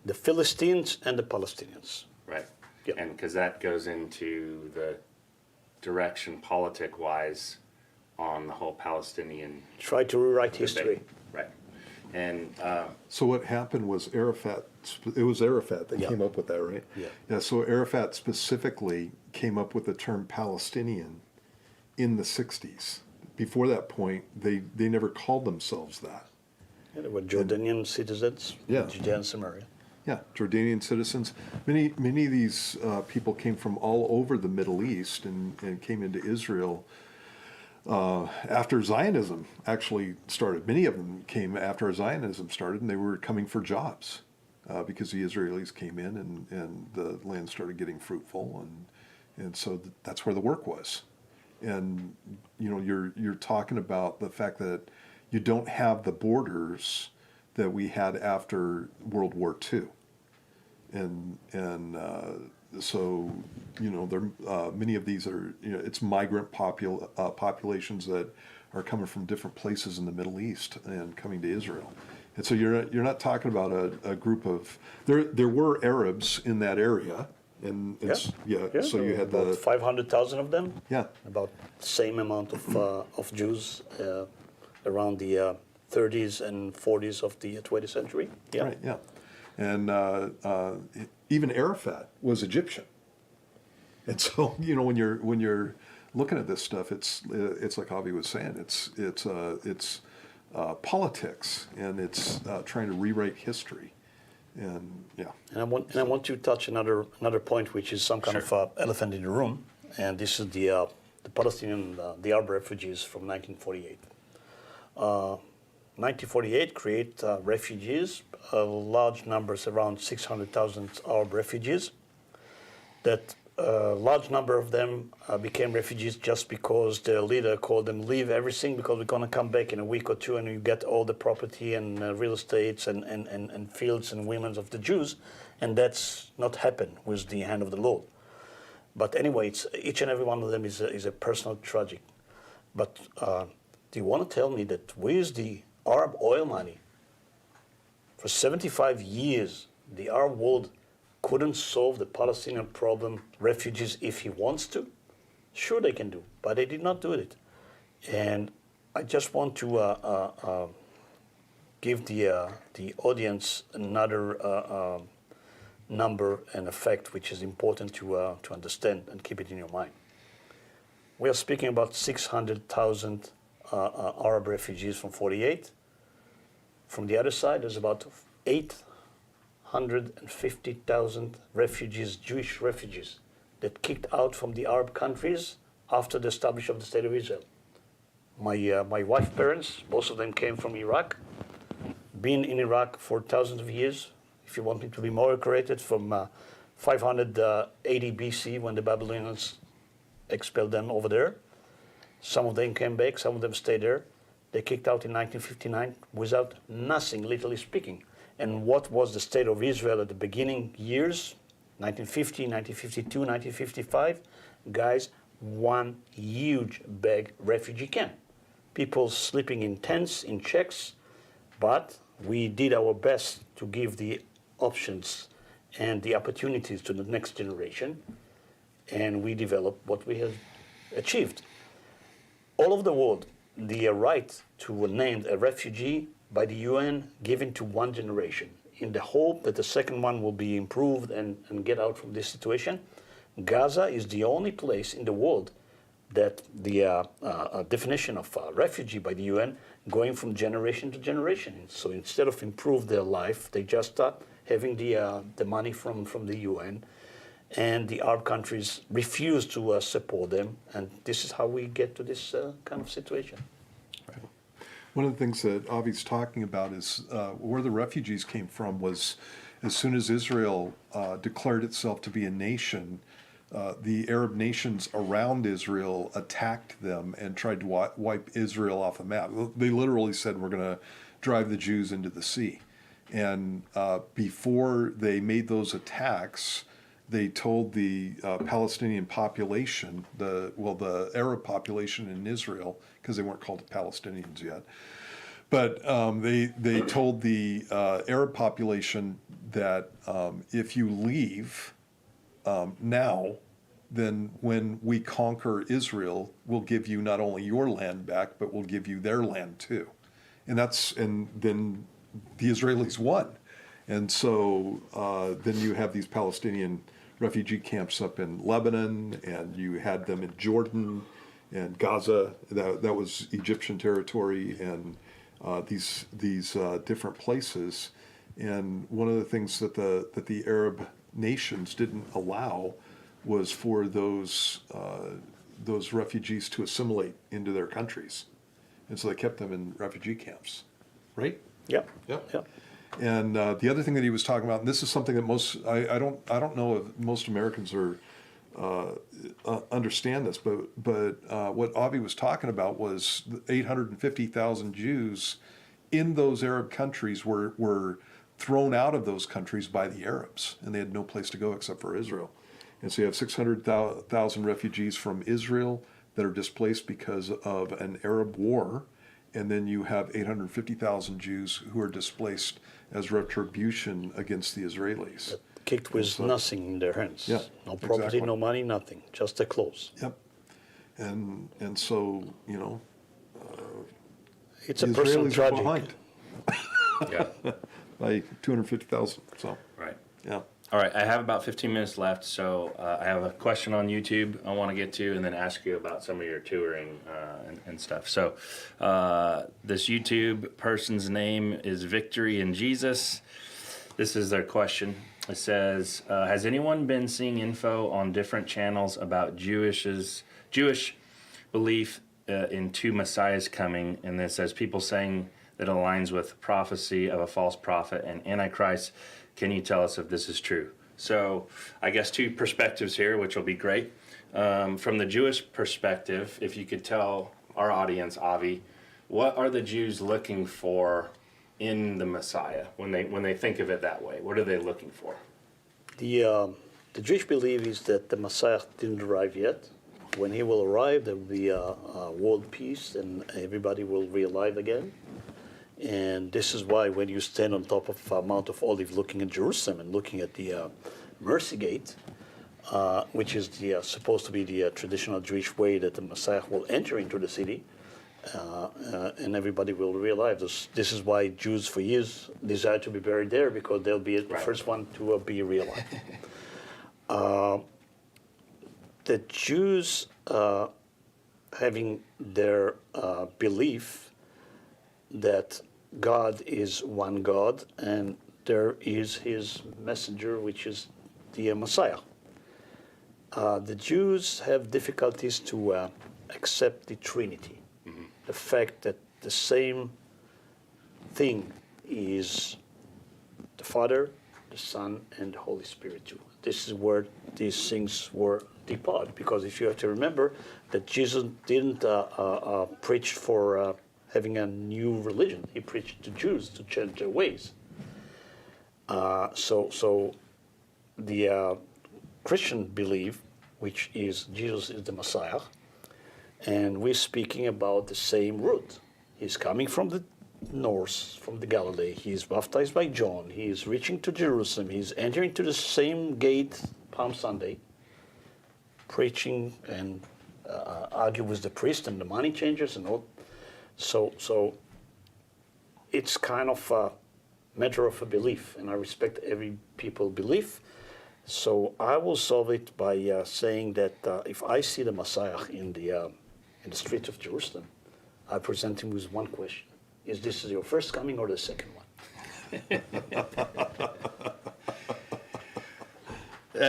The Philistines and the Palestinians. Right. Yep. And because that goes into the direction politic-wise on the whole Palestinian Try to rewrite debate. history. Right. And So what happened was Arafat that Yeah. came up with that, right? Yeah. Yeah, so Arafat specifically came up with the term Palestinian in the 60s. Before that point, they never called themselves that. Yeah, they were Jordanian citizens, Yeah. Judea and Samaria. Yeah, Jordanian citizens. Many of these people came from all over the Middle East and came into Israel after Zionism actually started. Many of them came after Zionism started, and they were coming for jobs because the Israelis came in and the land started getting fruitful, and so that's where the work was. And you know, you're talking about the fact that you don't have the borders that we had after World War II. So you know, there many of these are, you know, it's migrant populations that are coming from different places in the Middle East and coming to Israel. And so you're not talking about a group of there were Arabs in that area, And it's, so you had about 500,000 of them. Yeah. About the same amount of Jews around the 30s and 40s of the 20th century. Yeah. Right, yeah. And even Arafat was Egyptian. And so, when you're looking at this stuff, it's like Avi was saying, it's politics, and it's trying to rewrite history. And yeah. And I want to touch another point, which is some kind of elephant in the room, and this is the Palestinian, the Arab refugees from 1948. 1948 create refugees, large numbers, around 600,000 Arab refugees. That large number of them became refugees just because their leader called them, leave everything because we're going to come back in a week or two and you get all the property and real estates and fields and women of the Jews. And that's not happened with the hand of the Lord. But anyway, each and every one of them is a personal tragic. But do you want to tell me that with the Arab oil money, for 75 years, the Arab world couldn't solve the Palestinian problem, refugees, if he wants to? Sure they can do, but they did not do it. And I just want to give the audience another number and effect which is important to understand and keep it in your mind. We are speaking about 600,000 Arab refugees from 48. From the other side, there's about 850,000 refugees, Jewish refugees, that kicked out from the Arab countries after the establishment of the State of Israel. My wife's parents, both of them came from Iraq, been in Iraq for thousands of years. If you want me to be more accurate, from 580 BC, when the Babylonians expelled them over there. Some of them came back, some of them stayed there. They kicked out in 1959 without nothing, literally speaking. And what was the state of Israel at the beginning years, 1950, 1952, 1955? Guys, one huge big refugee camp. People sleeping in tents, in shacks, but we did our best to give the options and the opportunities to the next generation, and we developed what we have achieved. All over the world, the right to name a refugee by the UN given to one generation in the hope that the second one will be improved and get out from this situation. Gaza is the only place in the world that the definition of refugee by the UN going from generation to generation. So instead of improve their life, they just start having the money from the UN, and the Arab countries refuse to support them, and this is how we get to this kind of situation. Right. One of the things that Avi's talking about is where the refugees came from was as soon as Israel declared itself to be a nation, the Arab nations around Israel attacked them and tried to wipe Israel off the map. They literally said, we're going to drive the Jews into the sea. And before they made those attacks, they told the Palestinian population, the Arab population in Israel, because they weren't called Palestinians yet, but they told the Arab population that if you leave now, then when we conquer Israel, we'll give you not only your land back, but we'll give you their land too. And then the Israelis won. And so then you have these Palestinian refugee camps up in Lebanon, and you had them in Jordan and Gaza. That was Egyptian territory, and these different places. And one of the things that the Arab nations didn't allow was for those refugees to assimilate into their countries, and so they kept them in refugee camps, right? Yep. Yep. Yep. And the other thing that he was talking about, and this is something that I don't know if most Americans are understand this, but what Avi was talking about was 850,000 Jews in those Arab countries were thrown out of those countries by the Arabs, and they had no place to go except for Israel. And so you have 600,000 refugees from Israel that are displaced because of an Arab war, and then you have 850,000 Jews who are displaced as retribution against the Israelis. kicked with nothing in their hands. Yeah, No property, exactly. no money, nothing. Just the clothes. Yep. And so, you know, It's the a personal Israelis are tragic. behind Yeah. by 250,000. So, Right. yeah. All right, I have about 15 minutes left, so I have a question on YouTube I want to get to, and then ask you about some of your touring and stuff. So, this YouTube person's name is Victory in Jesus. This is their question. It says, "Has anyone been seeing info on different channels about Jewish belief in two messiahs coming?" And it says people saying that aligns with prophecy of a false prophet and Antichrist. Can you tell us if this is true? So I guess two perspectives here, which will be great. From the Jewish perspective, if you could tell our audience, Avi, what are the Jews looking for in the Messiah when they think of it that way? What are they looking for? The Jewish belief is that the Messiah didn't arrive yet. When he will arrive, there will be a world peace and everybody will be alive again. And this is why when you stand on top of Mount of Olives looking at Jerusalem and looking at the Mercy Gate, which is supposed to be the traditional Jewish way that the Messiah will enter into the city, and everybody will realize this is why Jews for years desire to be buried there, because they'll be the first one to be realized. The Jews having their belief that God is one God and there is his messenger, which is the Messiah. The Jews have difficulties to accept the Trinity, the fact that the same thing is the Father, the Son, and the Holy Spirit too. This is where these things were depart, because if you have to remember that Jesus didn't preach for having a new religion. He preached to Jews to change their ways. So the Christian belief, which is Jesus is the Messiah, and we're speaking about the same route. He's coming from the north, from the Galilee. He's baptized by John. He's reaching to Jerusalem. He's entering to the same gate, Palm Sunday, preaching and argue with the priest and the money changers and all. So it's kind of a matter of a belief, and I respect every people's belief. So I will solve it by saying that if I see the Messiah in the streets of Jerusalem, I present him with one question: is this your first coming or the second one?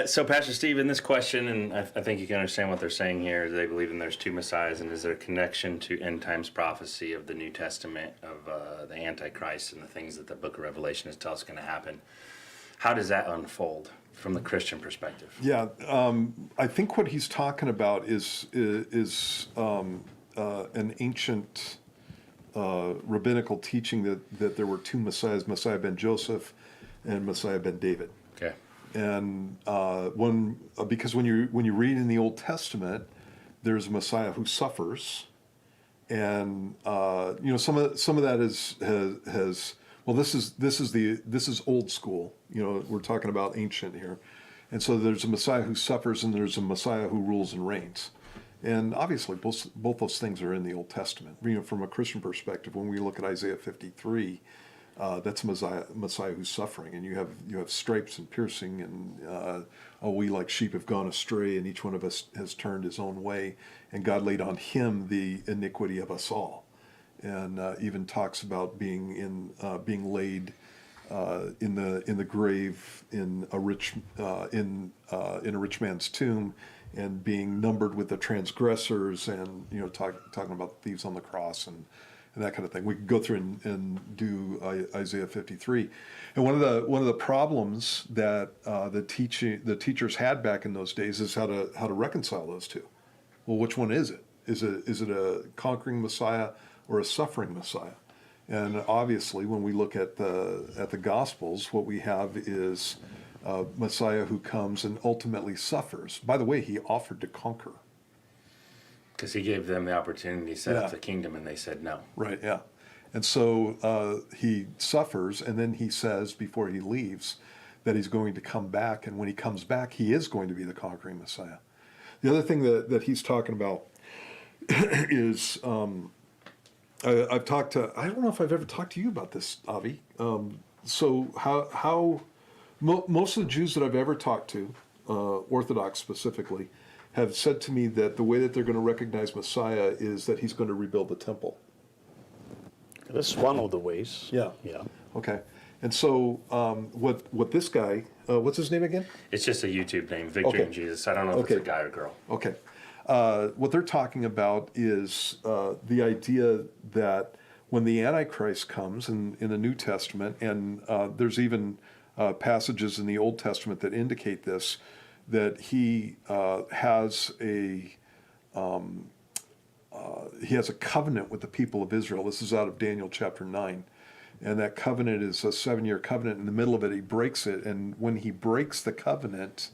So, Pastor Steve, in this question, and I think you can understand what they're saying here, they believe in there's two messiahs, and is there a connection to end times prophecy of the New Testament, of the Antichrist and the things that the book of Revelation tells us going to happen? How does that unfold from the Christian perspective? Yeah, I think what he's talking about is an ancient rabbinical teaching that there were two messiahs, Messiah ben Joseph and Messiah ben David. Okay. And because when you read in the Old Testament, there's a Messiah who suffers, and some of that has well, this is old school. We're talking about ancient here, and so there's a Messiah who suffers, and there's a Messiah who rules and reigns, and obviously both those things are in the Old Testament. From a Christian perspective, when we look at Isaiah 53. That's Messiah who's suffering, and you have stripes and piercing, and we like sheep have gone astray, and each one of us has turned his own way, and God laid on him the iniquity of us all, and even talks about being laid in the grave in a rich man's tomb, and being numbered with the transgressors, and talking about the thieves on the cross and that kind of thing. We could go through and do Isaiah 53, and one of the problems that the teachers had back in those days is how to reconcile those two. Well, which one is it? Is it a conquering Messiah or a suffering Messiah? And obviously, when we look at the Gospels, what we have is a Messiah who comes and ultimately suffers. By the way, he offered to conquer. Because he gave them the opportunity to set up the kingdom, and they said no. Right, yeah. And so he suffers, and then he says, before he leaves, that he's going to come back, and when he comes back, he is going to be the conquering Messiah. The other thing that he's talking about is, I've talked to, I don't know if I've ever talked to you about this, Avi. So how most of the Jews that I've ever talked to, Orthodox specifically, have said to me that the way that they're going to recognize Messiah is that he's going to rebuild the temple. That's one of the ways. Yeah. Yeah. Okay. And so what this guy, what's his name again? It's just a YouTube name, Victory in Jesus. I don't know if it's a guy or girl. Okay. What they're talking about is the idea that when the Antichrist comes in the New Testament, and there's even passages in the Old Testament that indicate this, that he has a covenant with the people of Israel. This is out of Daniel chapter 9. And that covenant is a 7-year covenant. In the middle of it, he breaks it. And when he breaks the covenant,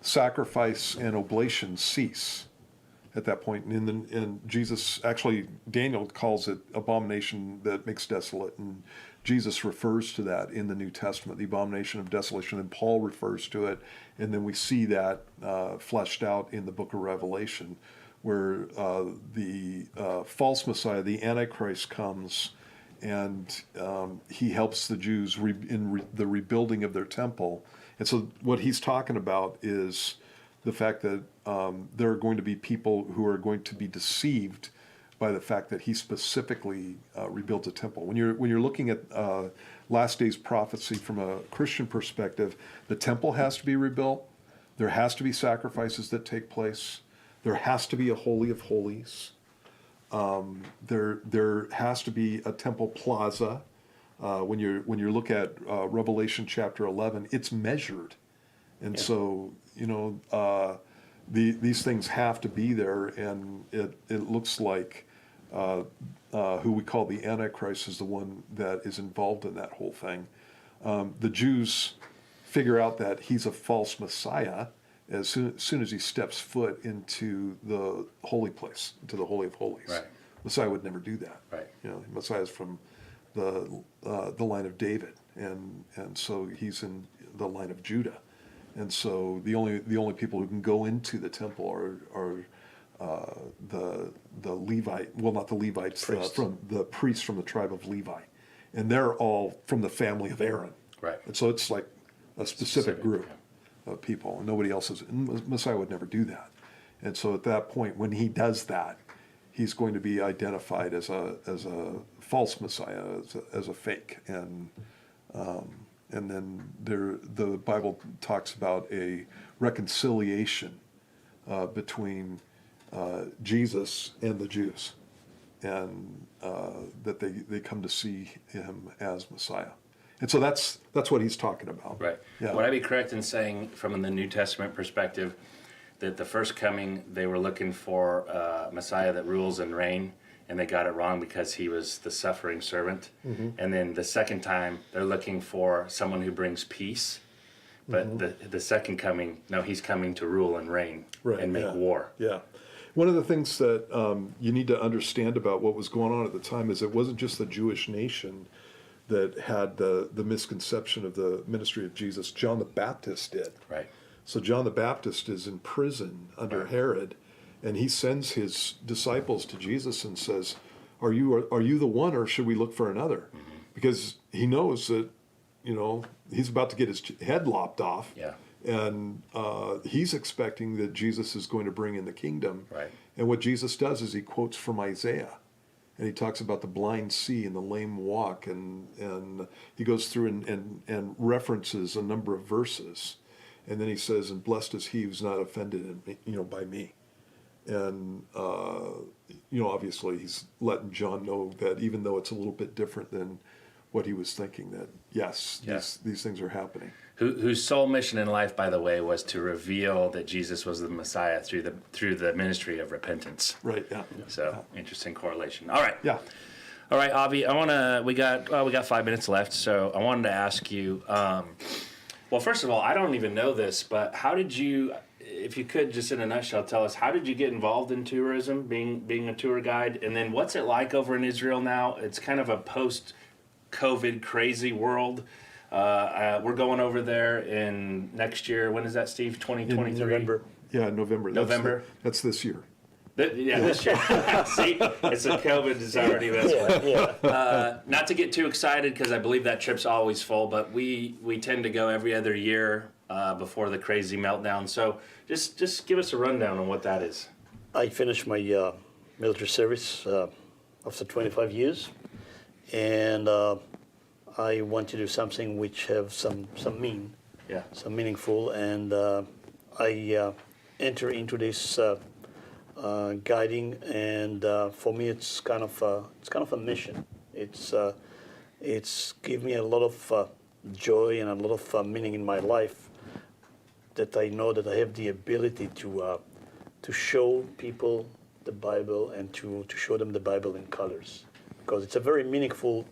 sacrifice and oblation cease at that point. And Jesus, actually, Daniel calls it abomination that makes desolate. And Jesus refers to that in the New Testament, the abomination of desolation. And Paul refers to it. And then we see that fleshed out in the book of Revelation, where the false Messiah, the Antichrist, comes, and he helps the Jews in the rebuilding of their temple. And so what he's talking about is the fact that there are going to be people who are going to be deceived by the fact that he specifically rebuilt a temple. When you're looking at last days prophecy from a Christian perspective, the temple has to be rebuilt. There has to be sacrifices that take place. There has to be a Holy of Holies. There has to be a temple plaza. When you look at Revelation chapter 11, it's measured, and so these things have to be there, and it looks like who we call the Antichrist is the one that is involved in that whole thing. The Jews figure out that he's a false Messiah as soon as he steps foot into the holy place, into the Holy of Holies. Right. Messiah would never do that. Right. Messiah is from the line of David, and so he's in the line of Judah, and so the only people who can go into the temple are the Levite, well, not the Levites, from the priests from the tribe of Levi, and they're all from the family of Aaron. Right. And so it's like a specific group of people, and nobody else is. And Messiah would never do that. And so at that point, when he does that, he's going to be identified as a false Messiah, as a fake, and then the Bible talks about a reconciliation between Jesus and the Jews, and that they come to see him as Messiah. And so that's what he's talking about. Right. Yeah. Would I be correct in saying, from the New Testament perspective, that the first coming, they were looking for a Messiah that rules and reign, and they got it wrong because he was the suffering servant. Mm-hmm. And then the second time, they're looking for someone who brings peace. But the second coming, no, he's coming to rule and reign and make war. Yeah. One of the things that you need to understand about what was going on at the time is it wasn't just the Jewish nation that had the misconception of the ministry of Jesus. John the Baptist did. Right. So John the Baptist is in prison under Herod, and he sends his disciples to Jesus and says, are you the one, or should we look for another? Mm-hmm. Because he knows that, he's about to get his head lopped off. Yeah. And he's expecting that Jesus is going to bring in the kingdom. Right. And what Jesus does is he quotes from Isaiah. And he talks about the blind see and the lame walk. And he goes through and references a number of verses. And then he says, and blessed is he who's not offended by me. And, obviously he's letting John know that even though it's a little bit different than what he was thinking, that these things are happening. Whose sole mission in life, by the way, was to reveal that Jesus was the Messiah through the ministry of repentance. Right. Yeah. So interesting correlation. All right. Yeah. All right, Avi. We got 5 minutes left, so I wanted to ask you. Well, first of all, I don't even know this, but how did you? If you could, just in a nutshell, tell us, how did you get involved in tourism, being a tour guide, and then what's it like over in Israel now? It's kind of a post-COVID crazy world. We're going over there in next year. When is that, Steve? 2023? November. Yeah, November. November? That's this year. Yeah, this year. See, it's a COVID is already this way. Not to get too excited because I believe that trip's always full, but we tend to go every other year before the crazy meltdown. So just give us a rundown on what that is. I finished my military service after 25 years, and I want to do something which have some meaningful, and I enter into this guiding, and for me it's kind of a mission. It's give me a lot of joy and a lot of meaning in my life, that I know that I have the ability to show people the Bible and to show them the Bible in colors, because it's a very meaningful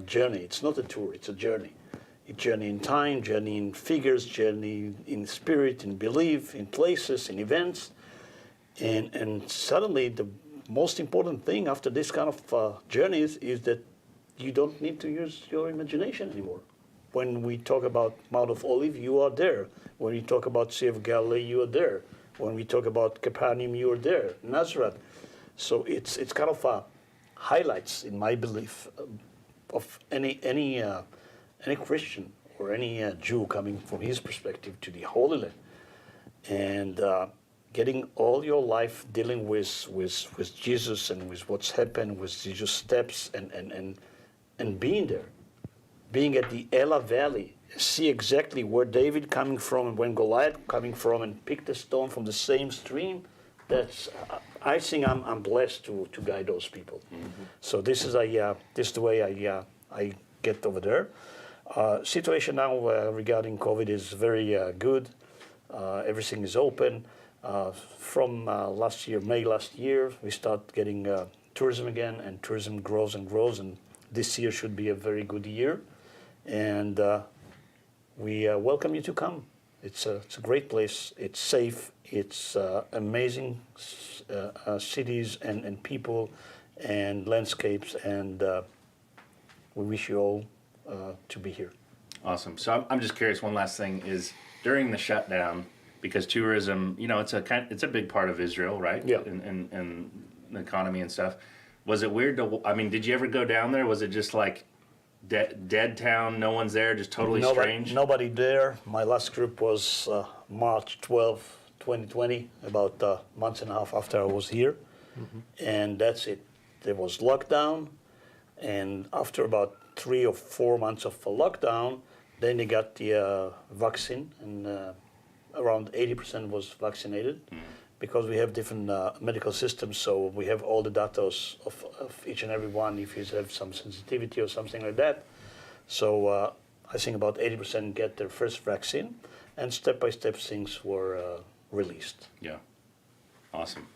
journey. It's not a tour, it's a journey. A journey in time, journey in figures, journey in spirit, in belief, in places, in events. And suddenly the most important thing after this kind of journeys is that you don't need to use your imagination anymore. When we talk about Mount of Olives, you are there. When we talk about Sea of Galilee, you are there. When we talk about Capernaum, you are there. Nazareth. So it's kind of highlights, in my belief, of any Christian or any Jew coming from his perspective to the Holy Land, and getting all your life dealing with Jesus and with what's happened, with Jesus' steps, and being there, being at the Elah Valley, see exactly where David coming from and when Goliath coming from, and pick the stone from the same stream. That's I think I'm blessed to guide those people. Mm-hmm. So this is the way I get over there. Situation now regarding COVID is very good. Everything is open. From last year, May last year, we start getting tourism again, and tourism grows and grows, and this year should be a very good year. And we welcome you to come. It's a great place. It's safe. It's amazing cities and people and landscapes, and we wish you all to be here. Awesome. So I'm just curious. One last thing is during the shutdown, because tourism, it's a big part of Israel, right? Yeah. And the economy and stuff. Was it weird did you ever go down there? Was it just like dead town, no one's there, just totally strange? Nobody there. My last group was March 12, 2020, about a month and a half after I was here. Mm-hmm. And that's it. There was lockdown, and after about 3 or 4 months of lockdown, then they got the vaccine, and around 80% was vaccinated. Mm. Because we have different medical systems, so we have all the data of each and every one if you have some sensitivity or something like that. So I think about 80% get their first vaccine, and step-by-step things were released. Yeah, awesome.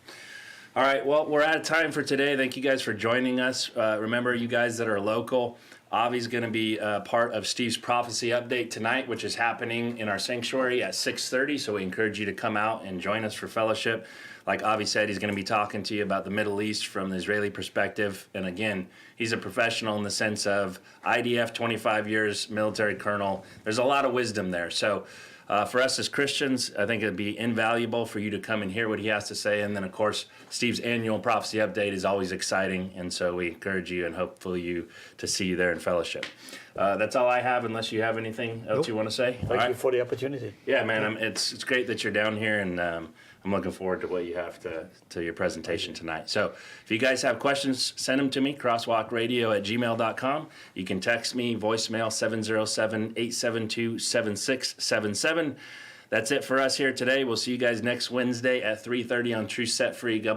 All right, well, we're out of time for today. Thank you guys for joining us. Remember, you guys that are local, Avi's going to be part of Steve's prophecy update tonight, which is happening in our sanctuary at 6:30. So we encourage you to come out and join us for fellowship. Like Avi said, he's going to be talking to you about the Middle East from the Israeli perspective. And again, he's a professional in the sense of IDF, 25 years, military colonel. There's a lot of wisdom there. So for us as Christians, I think it'd be invaluable for you to come and hear what he has to say. And then, of course, Steve's annual prophecy update is always exciting. And so we encourage you and hopefully you to see you there in fellowship. That's all I have, unless you have anything else you want to say. Thank you for the opportunity. Yeah, man, it's great that you're down here, and I'm looking forward to what you have to your presentation tonight. So if you guys have questions, send them to me, crosswalkradio@gmail.com. You can text me, voicemail 707-872-7677. That's it for us here today. We'll see you guys next Wednesday at 3:30 on Truth Set Free. God